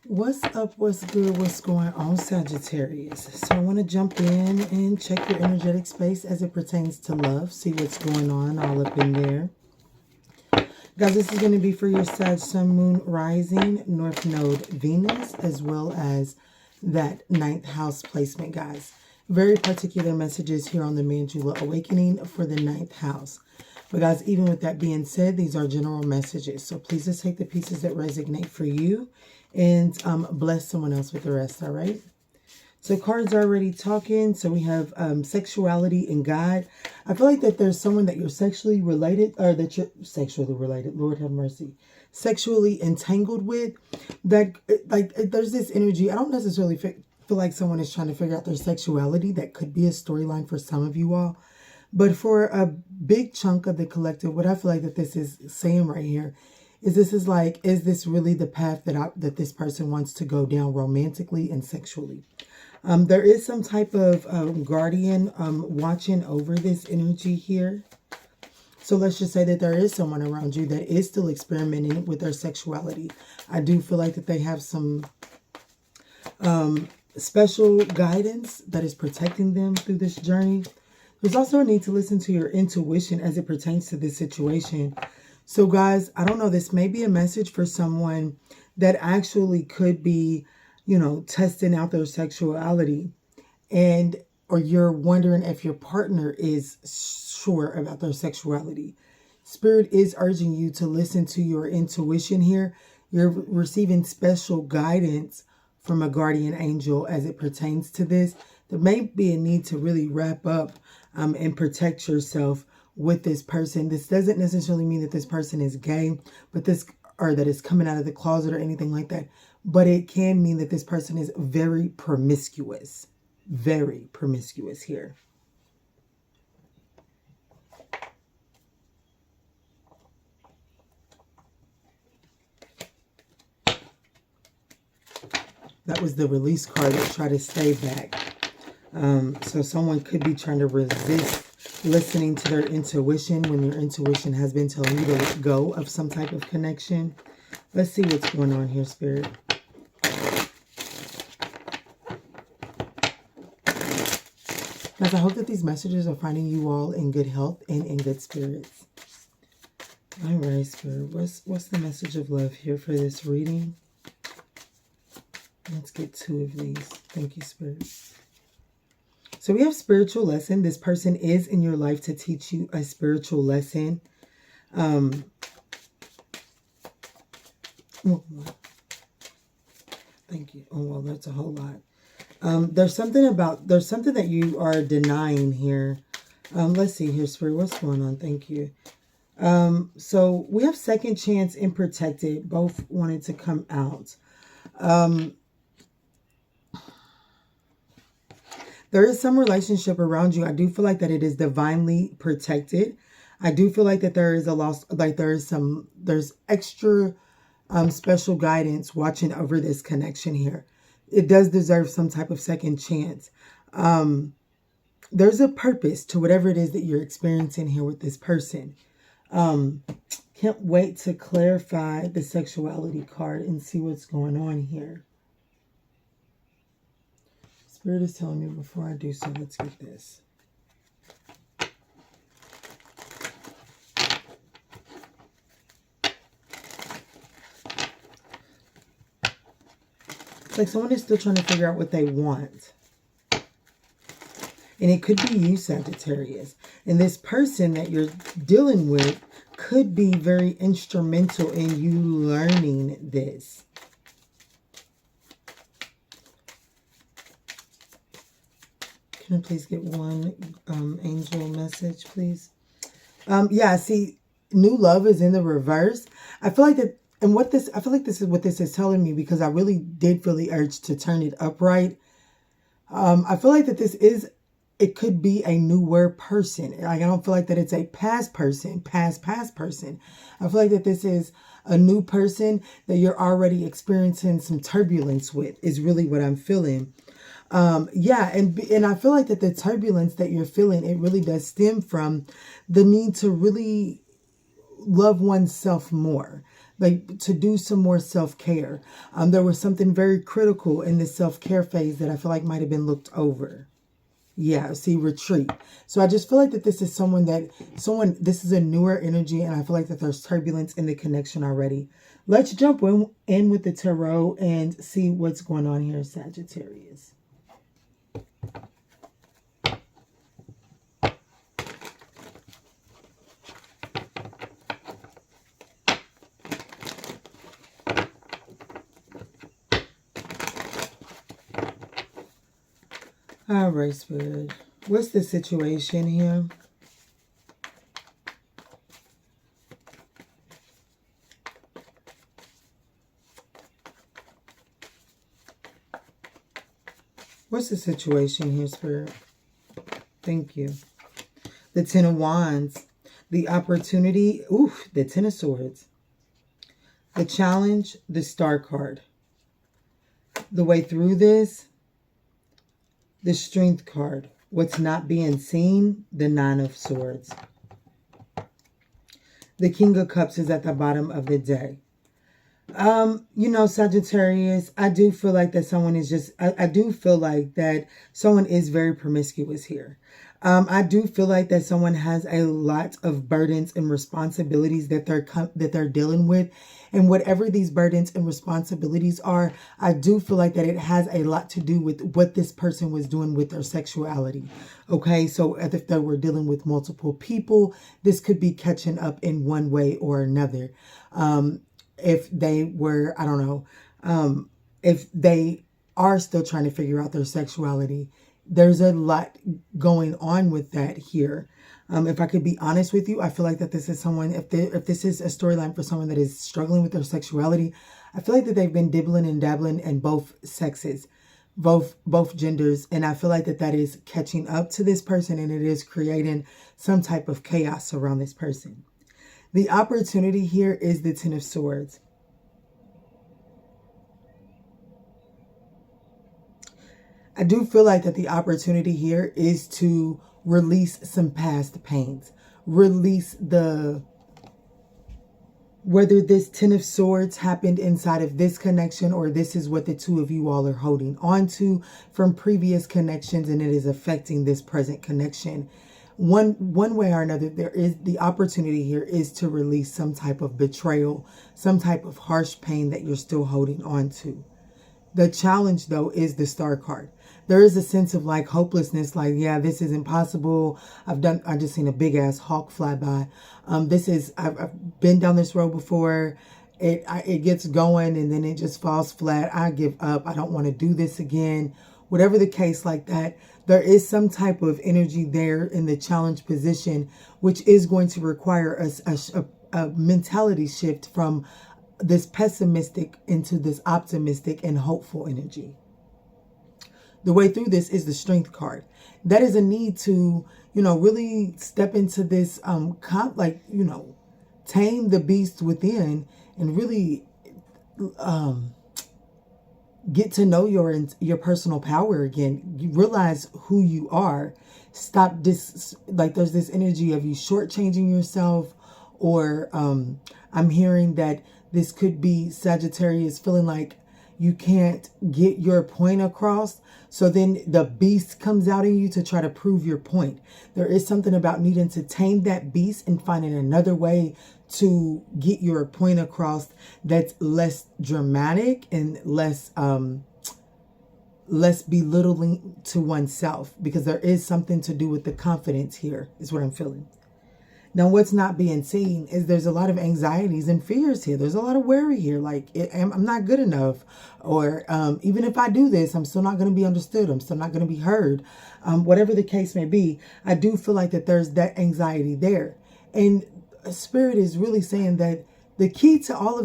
What's up? What's good? What's going on, Sagittarius? So I want to jump in and check your energetic space as it pertains to love. See what's going on all up in there. Guys, this is going to be for your Sag, Sun, Moon, Rising, North Node, Venus, as well as that 9th house placement, guys. Very particular messages here on the Manjula Awakening for the 9th house. But guys, even with that being said, these are general messages. So please just take the pieces that resonate for you and bless someone else with the rest, all right? So cards are already talking. So we have sexuality and God. I feel like that there's someone that you're sexually related, or that you're sexually related, Lord have mercy, sexually entangled with. That, like, there's this energy. I don't necessarily feel like someone is trying to figure out their sexuality. That could be a storyline for some of you all. But for a big chunk of the collective, what I feel like that this is saying right here is this is like, is this really the path that this person wants to go down romantically and sexually? There is some type of guardian watching over this energy here. So let's just say that there is someone around you that is still experimenting with their sexuality. I do feel like that they have some special guidance that is protecting them through this journey. There's also a need to listen to your intuition as it pertains to this situation. So guys, I don't know, this may be a message for someone that actually could be, you know, testing out their sexuality, and or you're wondering if your partner is sure about their sexuality. Spirit is urging you to listen to your intuition here. You're receiving special guidance from a guardian angel as it pertains to this. There may be a need to really wrap up and protect yourself with this person. This doesn't necessarily mean that this person is gay, but this, or that it's coming out of the closet or anything like that. But it can mean that this person is very promiscuous here. That was the release card that tried to stay back. So someone could be trying to resist listening to their intuition when your intuition has been telling you to let go of some type of connection. Let's see what's going on here, Spirit. Guys, I hope that these messages are finding you all in good health and in good spirits. All right, Spirit. What's the message of love here for this reading? Let's get 2 of these. Thank you, Spirit. So we have spiritual lesson. This person is in your life to teach you a spiritual lesson. Thank you. Oh, well, that's a whole lot. There's something that you are denying here. Let's see here, Spirit. What's going on? Thank you. So we have second chance and protected. Both wanted to come out. There is some relationship around you. I do feel like that it is divinely protected. I do feel like that there is a loss, like there's extra special guidance watching over this connection here. It does deserve some type of second chance. There's a purpose to whatever it is that you're experiencing here with this person. Can't wait to clarify the sexuality card and see what's going on here. Spirit is telling me before I do so, let's get this. It's like someone is still trying to figure out what they want. And it could be you, Sagittarius. And this person that you're dealing with could be very instrumental in you learning this. Can I please get one angel message, please? Yeah, see, new love is in the reverse. I feel like that, and I feel like this is what this is telling me, because I really did feel the urge to turn it upright. I feel like that it could be a newer person. Like, I don't feel like that it's a past person. I feel like that this is a new person that you're already experiencing some turbulence with, is really what I'm feeling. Yeah, and I feel like that the turbulence that you're feeling, it really does stem from the need to really love oneself more. like to do some more self-care. There was something very critical in this self-care phase that I feel like might have been looked over. Yeah, see, retreat. So I just feel like that this is this is a newer energy, and I feel like that there's turbulence in the connection already. Let's jump in with the tarot and see what's going on here, Sagittarius. All right, Spirit. What's the situation here? What's the situation here, Spirit? Thank you. The Ten of Wands. The opportunity. Ooh, the Ten of Swords. The challenge. The Star card. The way through this. The Strength card. What's not being seen. The Nine of Swords. The King of Cups is at the bottom of the deck. You know, Sagittarius, I do feel like that someone is just, I do feel like that someone is very promiscuous here. I do feel like that someone has a lot of burdens and responsibilities that they're dealing with. And whatever these burdens and responsibilities are, I do feel like that it has a lot to do with what this person was doing with their sexuality. Okay, so if they were dealing with multiple people, this could be catching up in one way or another. If they were, I don't know, if they are still trying to figure out their sexuality, there's a lot going on with that here. If I could be honest with you, I feel like that this is someone, if this is a storyline for someone that is struggling with their sexuality, I feel like that they've been dibbling and dabbling in both sexes, both genders. And I feel like that is catching up to this person, and it is creating some type of chaos around this person. The opportunity here is the Ten of Swords. I do feel like that the opportunity here is to release some past pains. Release whether this Ten of Swords happened inside of this connection, or this is what the two of you all are holding on to from previous connections, and it is affecting this present connection. One way or another, there is the opportunity here is to release some type of betrayal, some type of harsh pain that you're still holding on to. The challenge, though, is the Star card. There is a sense of like hopelessness, like, yeah, this is impossible. I just seen a big ass hawk fly by. I've been down this road before. It gets going and then it just falls flat. I give up. I don't want to do this again. Whatever the case like that, there is some type of energy there in the challenge position, which is going to require a mentality shift from this pessimistic into this optimistic and hopeful energy. The way through this is the Strength card. That is a need to, really step into this, tame the beast within and really get to know your personal power again. You realize who you are. Stop this, there's this energy of you shortchanging yourself, or I'm hearing that this could be Sagittarius feeling like you can't get your point across. So then the beast comes out in you to try to prove your point. There is something about needing to tame that beast and finding another way to get your point across that's less dramatic and less belittling to oneself, because there is something to do with the confidence here, is what I'm feeling. Now, what's not being seen is there's a lot of anxieties and fears here. There's a lot of worry here. Like, I'm not good enough. Or even if I do this, I'm still not going to be understood. I'm still not going to be heard. Whatever the case may be, I do feel like that there's that anxiety there. And Spirit is really saying that the key to all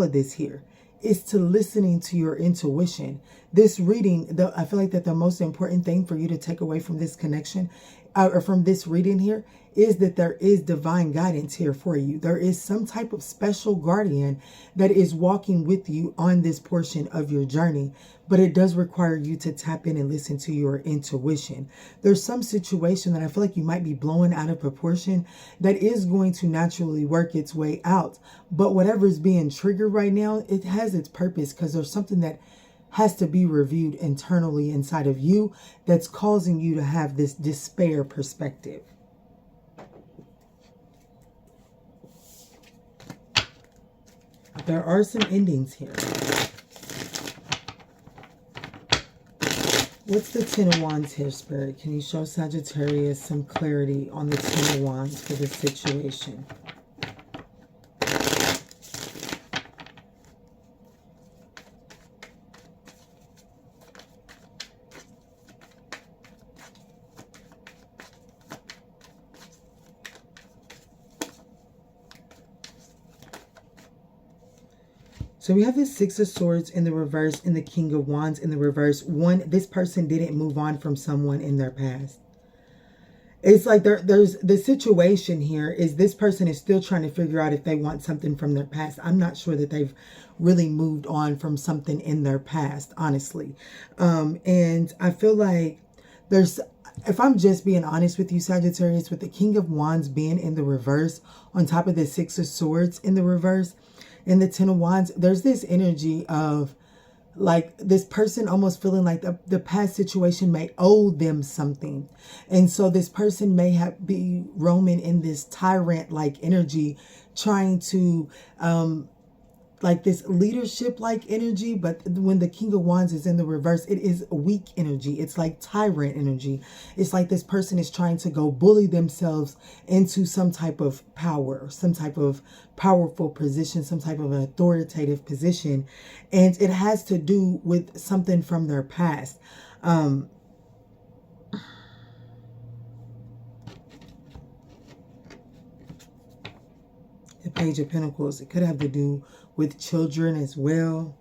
of this here is to listening to your intuition. This reading, I feel like that the most important thing for you to take away from this connection or from this reading here, is that there is divine guidance here for you. There is some type of special guardian that is walking with you on this portion of your journey, but it does require you to tap in and listen to your intuition. There's some situation that I feel like you might be blowing out of proportion that is going to naturally work its way out. But whatever is being triggered right now, it has its purpose, because there's something that has to be reviewed internally inside of you that's causing you to have this despair perspective. There are some endings here. What's the Ten of Wands here, Spirit? Can you show Sagittarius some clarity on the Ten of Wands for this situation? So we have the Six of Swords in the reverse and the King of Wands in the reverse. One, this person didn't move on from someone in their past. It's like there's the situation here is this person is still trying to figure out if they want something from their past. I'm not sure that they've really moved on from something in their past, honestly. And I feel like if I'm just being honest with you, Sagittarius, with the King of Wands being in the reverse on top of the Six of Swords in the reverse, in the Ten of Wands, there's this energy of like this person almost feeling like the past situation may owe them something. And so this person may be roaming in this tyrant-like energy, trying to like this leadership-like energy. But when the King of Wands is in the reverse, it is weak energy. It's like tyrant energy. It's like this person is trying to go bully themselves into some type of power, some type of powerful position, some type of an authoritative position. And it has to do with something from their past. The Page of Pentacles, it could have to do with children as well.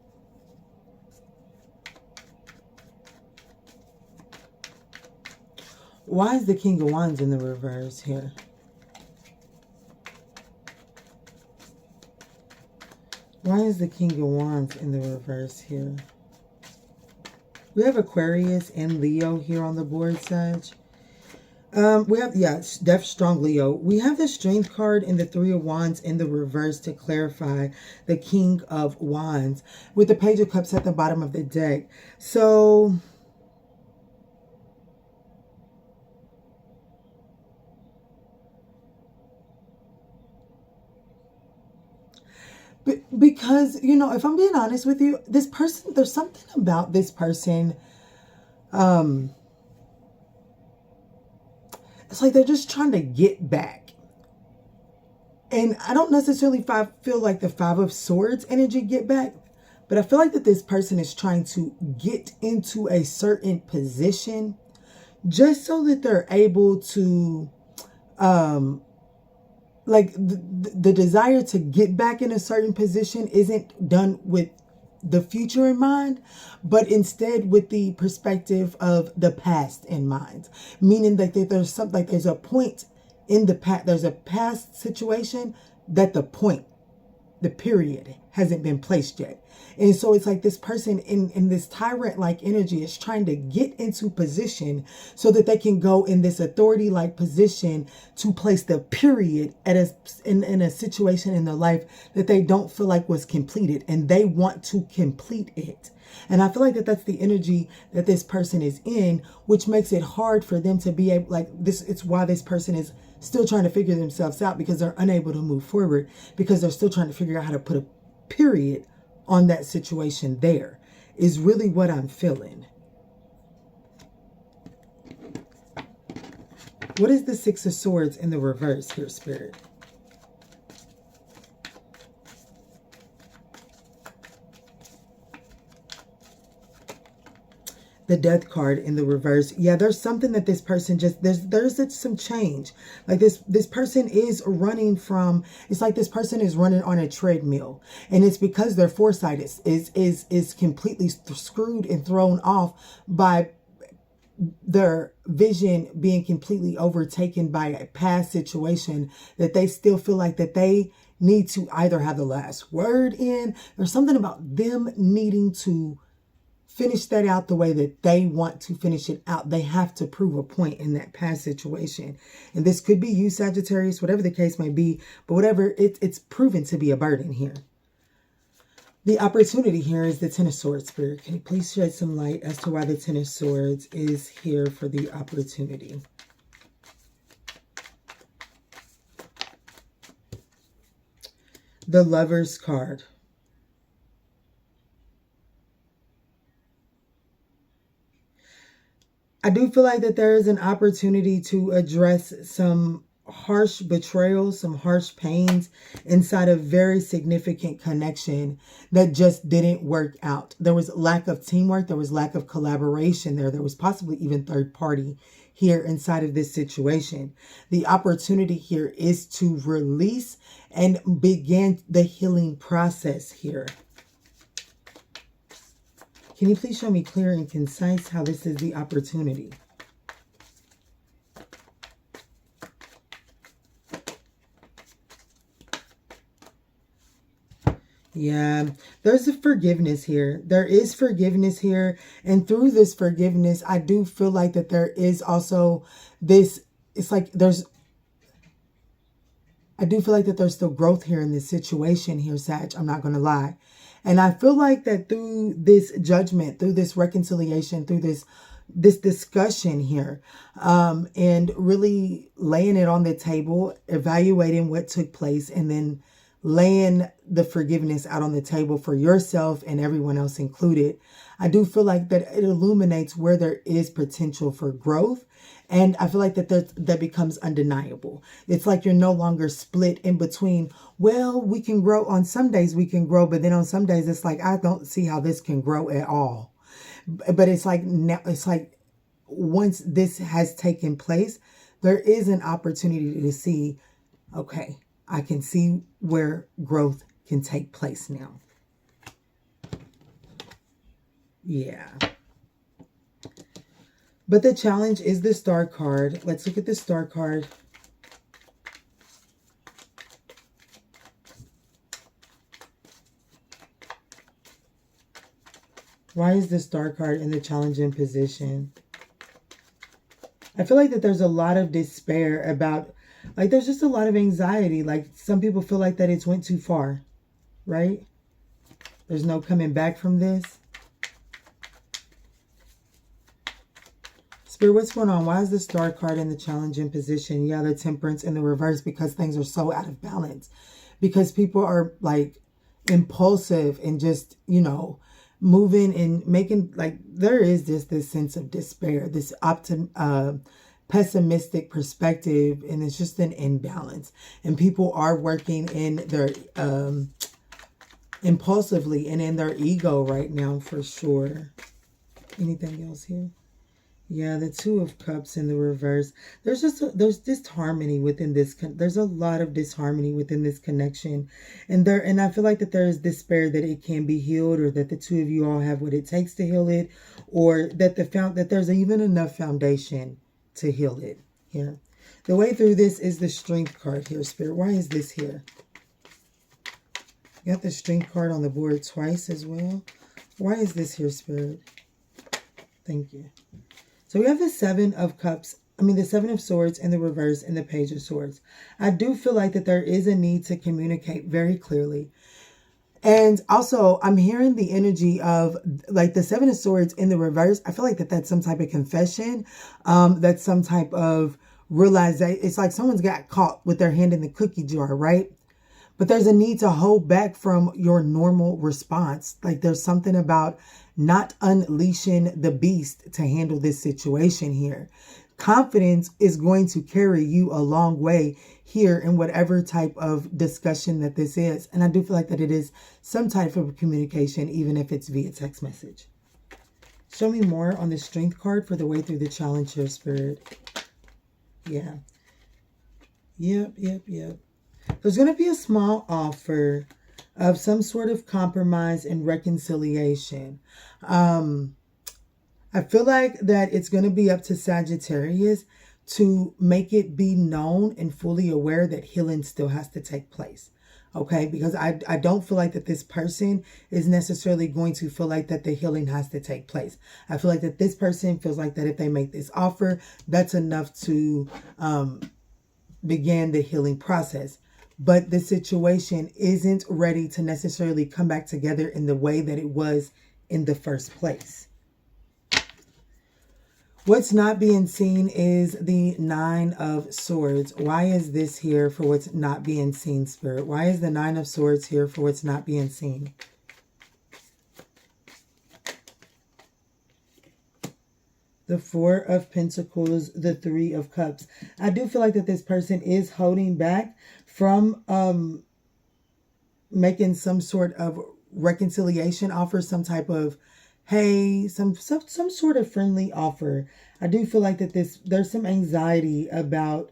Why is the King of Wands in the reverse here? Why is the King of Wands in the reverse here? We have Aquarius and Leo here on the board, Sag. We have, Def Strong Leo. We have the Strength card and the Three of Wands in the reverse to clarify the King of Wands with the Page of Cups at the bottom of the deck. So because, you know, if I'm being honest with you, this person, there's something about this person. It's like they're just trying to get back. And I don't necessarily feel like the Five of Swords energy get back, but I feel like that this person is trying to get into a certain position just so that they're able to, like the desire to get back in a certain position isn't done with the future in mind, but instead with the perspective of the past in mind. Meaning that there's something, like there's a point in the past, there's a past situation that the period hasn't been placed yet. And so it's like this person in this tyrant-like energy is trying to get into position so that they can go in this authority-like position to place the period at in a situation in their life that they don't feel like was completed, and they want to complete it. And I feel like that's the energy that this person is in, which makes it hard for them to be able, like this, it's why this person is still trying to figure themselves out, because they're unable to move forward, because they're still trying to figure out how to put a period on that situation there, is really what I'm feeling. What is the Six of Swords in the reverse here, Spirit? The Death card in the reverse. Yeah, there's something that this person just, there's some change. Like this person is running from, it's like this person is running on a treadmill, and it's because their foresight is completely screwed and thrown off by their vision being completely overtaken by a past situation, that they still feel like that they need to either have the last word in, or something about them needing to finish that out the way that they want to finish it out. They have to prove a point in that past situation. And this could be you, Sagittarius, whatever the case may be, but whatever, it's proven to be a burden here. The opportunity here is the Ten of Swords, Spirit. Can you please shed some light as to why the Ten of Swords is here for the opportunity? The Lover's card. I do feel like that there is an opportunity to address some harsh betrayals, some harsh pains inside a very significant connection that just didn't work out. There was lack of teamwork. There was lack of collaboration there. There was possibly even third party here inside of this situation. The opportunity here is to release and begin the healing process here. Can you please show me clear and concise how this is the opportunity? Yeah, there's a forgiveness here. There is forgiveness here. And through this forgiveness, I do feel like that there is also this, it's like I do feel like that there's still growth here in this situation here, Sag. I'm not going to lie. And I feel like that through this judgment, through this reconciliation, through this discussion here, and really laying it on the table, evaluating what took place, and then laying the forgiveness out on the table for yourself and everyone else included, I do feel like that it illuminates where there is potential for growth. And I feel like that becomes undeniable. It's like you're no longer split in between, well, we can grow. On some days we can grow, but then on some days it's like, I don't see how this can grow at all. But it's like now, it's like once this has taken place, there is an opportunity to see, okay, I can see where growth can take place now. Yeah. But the challenge is the Star card. Let's look at the Star card. Why is the Star card in the challenging position? I feel like that there's a lot of despair about, like, there's just a lot of anxiety. Like, some people feel like that it's went too far, right? There's no coming back from this. Spirit, what's going on? Why is the Star card in the challenging position? Yeah, the Temperance in the reverse, because things are so out of balance. Because people are like impulsive and just, you know, moving and making, like, there is just this sense of despair, this pessimistic perspective, and it's just an imbalance. And people are working in their impulsively and in their ego right now, for sure. Anything else here? Yeah, the Two of Cups in the reverse. There's disharmony within this. There's a lot of disharmony within this connection. And I feel like that there is despair that it can be healed, or that the two of you all have what it takes to heal it, or that that there's even enough foundation to heal it here. The way through this is the Strength card here, Spirit. Why is this here? You got the Strength card on the board twice as well. Why is this here, Spirit? Thank you. So we have the Seven of Cups, the Seven of Swords in the reverse and the Page of Swords. I do feel like that there is a need to communicate very clearly. And also, I'm hearing the energy of, like, the Seven of Swords in the reverse. I feel like that's some type of confession. That's some type of realization. It's like someone's got caught with their hand in the cookie jar, right? But there's a need to hold back from your normal response. Like, there's something about not unleashing the beast to handle this situation here. Confidence is going to carry you a long way here in whatever type of discussion that this is. And I do feel like that it is some type of communication, even if it's via text message. Show me more on the Strength card for the way through the challenge here, Spirit. Yeah. Yep. There's going to be a small offer of some sort of compromise and reconciliation. I feel like that it's going to be up to Sagittarius to make it be known and fully aware that healing still has to take place. Okay, because I don't feel like that this person is necessarily going to feel like that the healing has to take place. I feel like that this person feels like that if they make this offer, that's enough to begin the healing process. But the situation isn't ready to necessarily come back together in the way that it was in the first place. What's not being seen is the 9 of Swords. Why is this here for what's not being seen, Spirit? Why is the 9 of Swords here for what's not being seen? The 4 of Pentacles, the 3 of Cups. I do feel like that this person is holding back from making some sort of reconciliation offer, some type of, hey, some sort of friendly offer. I do feel like that there's some anxiety about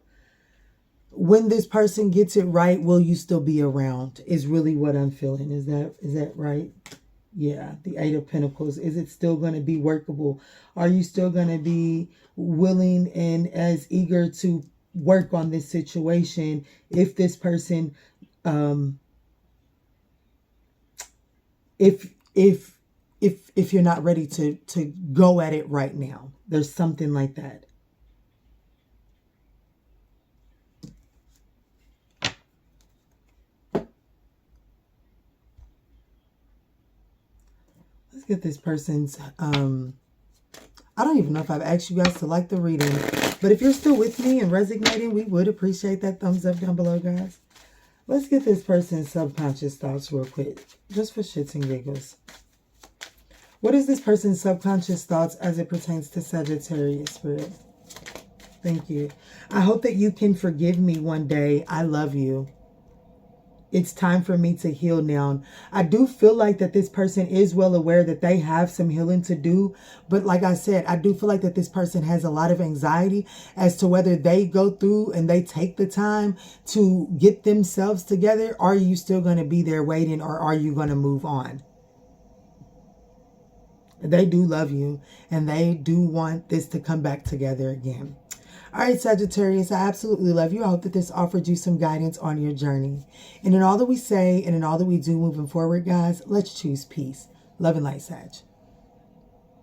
when this person gets it right, will you still be around? Is really what I'm feeling. Is that right? Yeah, the 8 of Pentacles. Is it still going to be workable? Are you still going to be willing and as eager to work on this situation if this person, if you're not ready to go at it right now? There's something like that. Let's get this person's, I don't even know if I've asked you guys to like the reading, but if you're still with me and resonating, we would appreciate that thumbs up down below, guys. Let's get this person's subconscious thoughts real quick, just for shits and giggles. What is this person's subconscious thoughts as it pertains to Sagittarius, Spirit? Thank you. I hope that you can forgive me one day. I love you. It's time for me to heal now. I do feel like that this person is well aware that they have some healing to do. But like I said, I do feel like that this person has a lot of anxiety as to whether they go through and they take the time to get themselves together. Are you still going to be there waiting, or are you going to move on? They do love you and they do want this to come back together again. All right, Sagittarius, I absolutely love you. I hope that this offered you some guidance on your journey. And in all that we say and in all that we do moving forward, guys, let's choose peace. Love and light, Sag.